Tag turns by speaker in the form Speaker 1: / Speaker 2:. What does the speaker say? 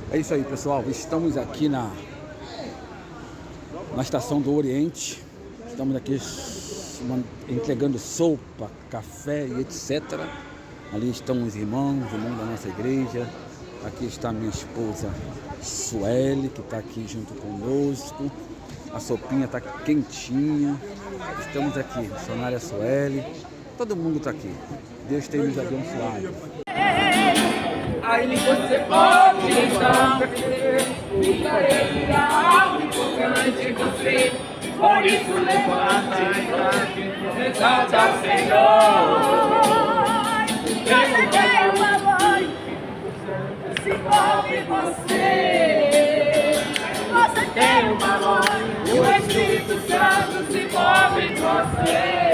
Speaker 1: É isso aí, pessoal. Estamos aqui na Estação do Oriente. Estamos aqui entregando sopa, café e etc. Ali estão os irmãos da nossa igreja. Aqui está minha esposa Sueli, que está aqui junto conosco. A sopinha está quentinha. Estamos aqui, missionária Sueli. Todo mundo está aqui. Deus tem nos abençoado.
Speaker 2: Aí você pode estar, fica ele algo importante você. Por isso levanta e exalta ao Senhor. Você tem uma voz, se envolve você. Você tem uma voz, e o Espírito Santo se envolve em você.